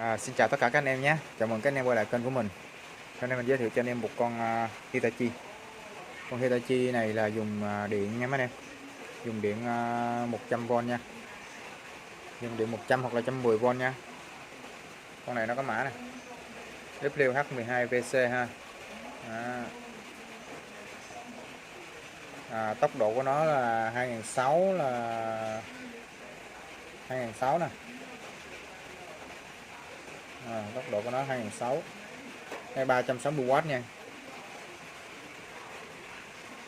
Xin chào tất cả các anh em nhé. Chào mừng các anh em quay lại kênh của mình. Hôm nay mình giới thiệu cho anh em một con Hitachi. Con Hitachi này là dùng điện nha mấy anh em. Dùng điện 100V nha. Dùng điện 100 hoặc là 110V nha. Con này nó có mã này. WH12VC ha. Tốc độ của nó là 2006 nè. Tốc độ của nó 2006. Đây 360W nha.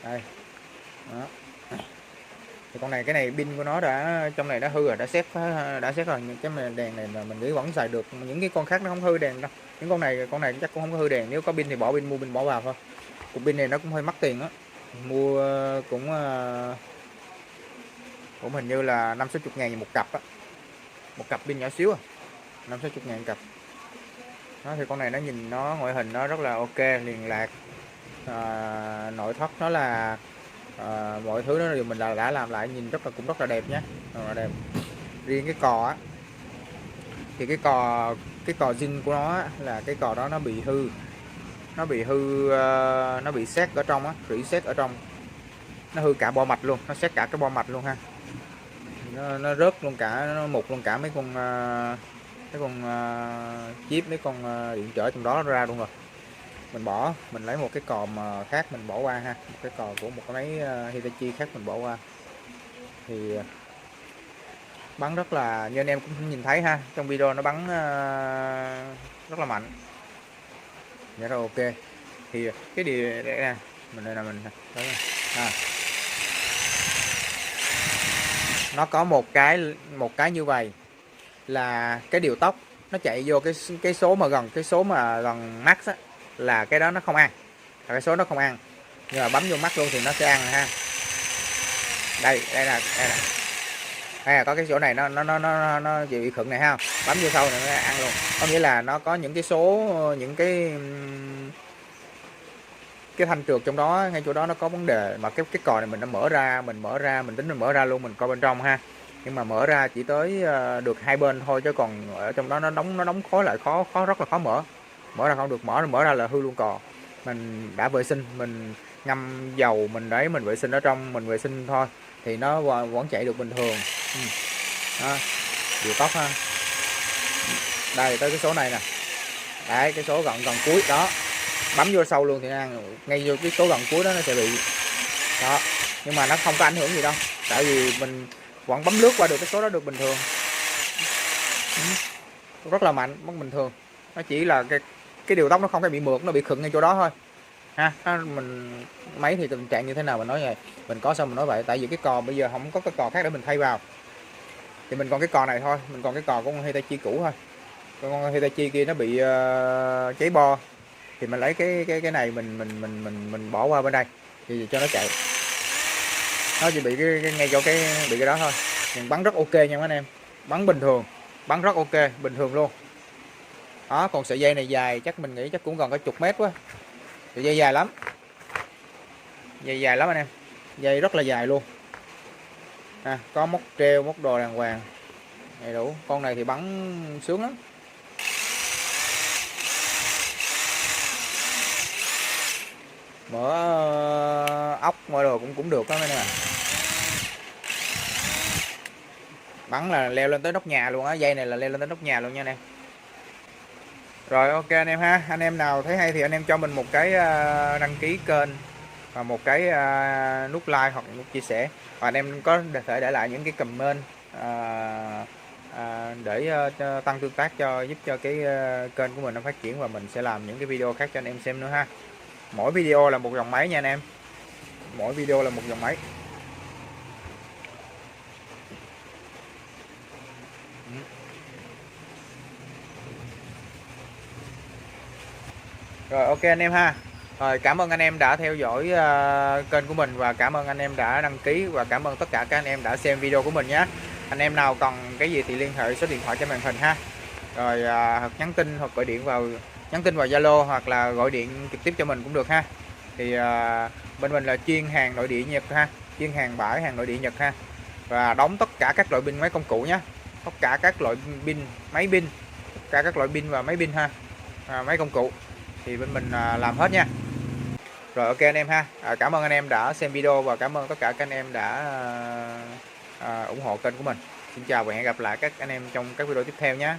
Đây. Đó. Thì con này, cái này pin của nó đã trong này đã hư rồi, đã xét rồi. Những cái đèn này mà mình nghĩ vẫn xài được, những cái con khác nó không hư đèn đâu. Những con này chắc cũng không có hư đèn. Nếu có pin thì bỏ pin, mua pin bỏ vào thôi. Cục pin này nó cũng hơi mắc tiền đó. Mua cũng hình như là 50-60 ngàn một cặp á. Một cặp pin nhỏ xíu 50-60 ngàn cặp. Đó, thì con này nó nhìn nó ngoại hình nó rất là ok, liền lạc. Nội thất nó là mọi thứ nó đều mình đã làm lại, nhìn cũng rất là đẹp nhé, rất là đẹp. Riêng cái cò á, thì cái cò zin của nó á, là cái cò đó nó bị hư, nó bị sét ở trong á, rỉ sét ở trong, nó hư cả bo mạch luôn, nó sét cả cái bo mạch luôn ha. Nó rớt luôn cả, nó mục luôn cả mấy con chip, mấy con điện trở trong đó ra luôn rồi. Mình lấy một cái cò khác mình bỏ qua ha, một cái cò của một cái máy Hitachi khác mình bỏ qua. Thì bắn rất là, như anh em cũng nhìn thấy ha, trong video nó bắn rất là mạnh, rất là ok. Thì cái điều đây nè, đây là mình nó có một cái như vậy, là cái điều tốc nó chạy vô cái số mà gần max á, là cái đó nó không ăn, là cái số nó không ăn. Nhưng mà bấm vô mắt luôn thì nó sẽ ăn ha. Đây là có cái chỗ này nó bị khựng này ha, bấm vô sau này nó ăn luôn. Có nghĩa là nó có những cái số, những cái thanh trượt trong đó, ngay chỗ đó nó có vấn đề. Mà cái cò này mình đã mở ra, mình tính mình mở ra luôn, mình coi bên trong ha. Nhưng mà mở ra chỉ tới được hai bên thôi, chứ còn ở trong đó nó đóng khối lại, rất là khó mở ra không được. Mở ra là hư luôn cò. Mình đã vệ sinh, mình ngâm dầu, mình vệ sinh ở trong, mình vệ sinh thôi thì nó vẫn chạy được bình thường. Đó, điều tốc ha. Đây tới cái số này nè, đấy cái số gần cuối đó, bấm vô sâu luôn thì ăn ngay vô cái số gần cuối đó, nó sẽ bị đó. Nhưng mà nó không có ảnh hưởng gì đâu, tại vì mình vẫn bấm lướt qua được cái số đó được bình thường. Rất là mạnh, mất bình thường. Nó chỉ là cái điều tốc nó không có bị mượt, nó bị khựng ngay chỗ đó thôi ha. Mình máy thì tình trạng như thế nào mình nói vậy, mình có sao mình nói vậy. Tại vì cái cò bây giờ không có cái cò khác để mình thay vào, thì mình còn cái cò này thôi, mình còn cái cò của con Hitachi cũ thôi. Con Hitachi kia nó bị cháy bo, thì mình lấy cái này mình bỏ qua bên đây thì cho nó chạy. Nó chỉ bị ngay chỗ bị cái đó thôi. Nhưng bắn rất ok nha mấy anh em, bắn bình thường, bắn rất ok, bình thường luôn. Đó, còn sợi dây này dài, chắc mình nghĩ chắc cũng gần cả chục mét quá. Sợi dây dài lắm, dài lắm anh em, dây rất là dài luôn. Có móc treo, móc đồ đàng hoàng đầy đủ. Con này thì bắn sướng lắm. Mở ốc mọi đồ cũng được đó mấy nè. Bắn là leo lên tới nóc nhà luôn á, dây này là leo lên tới nóc nhà luôn nha anh em. Rồi ok anh em ha, anh em nào thấy hay thì anh em cho mình một cái đăng ký kênh và một cái nút like hoặc nút chia sẻ, và anh em có thể để lại những cái comment để tăng tương tác, giúp cho cái kênh của mình nó phát triển, và mình sẽ làm những cái video khác cho anh em xem nữa ha. Mỗi video là một dòng máy nha anh em, mỗi video là một dòng máy. Rồi ok anh em ha. Rồi cảm ơn anh em đã theo dõi kênh của mình, và cảm ơn anh em đã đăng ký, và cảm ơn tất cả các anh em đã xem video của mình nhé. Anh em nào cần cái gì thì liên hệ số điện thoại trên màn hình ha. Rồi hoặc nhắn tin hoặc gọi điện vào Zalo, hoặc là gọi điện trực tiếp cho mình cũng được ha. Thì bên mình là chuyên hàng nội địa Nhật ha, chuyên hàng bãi, hàng nội địa Nhật ha. Và đóng tất cả các loại pin máy công cụ nhé, tất cả các loại pin, máy pin cả các loại pin và máy pin ha, máy công cụ thì bên mình làm hết nha. Rồi ok anh em ha, cảm ơn anh em đã xem video và cảm ơn tất cả các anh em đã ủng hộ kênh của mình. Xin chào và hẹn gặp lại các anh em trong các video tiếp theo nhé.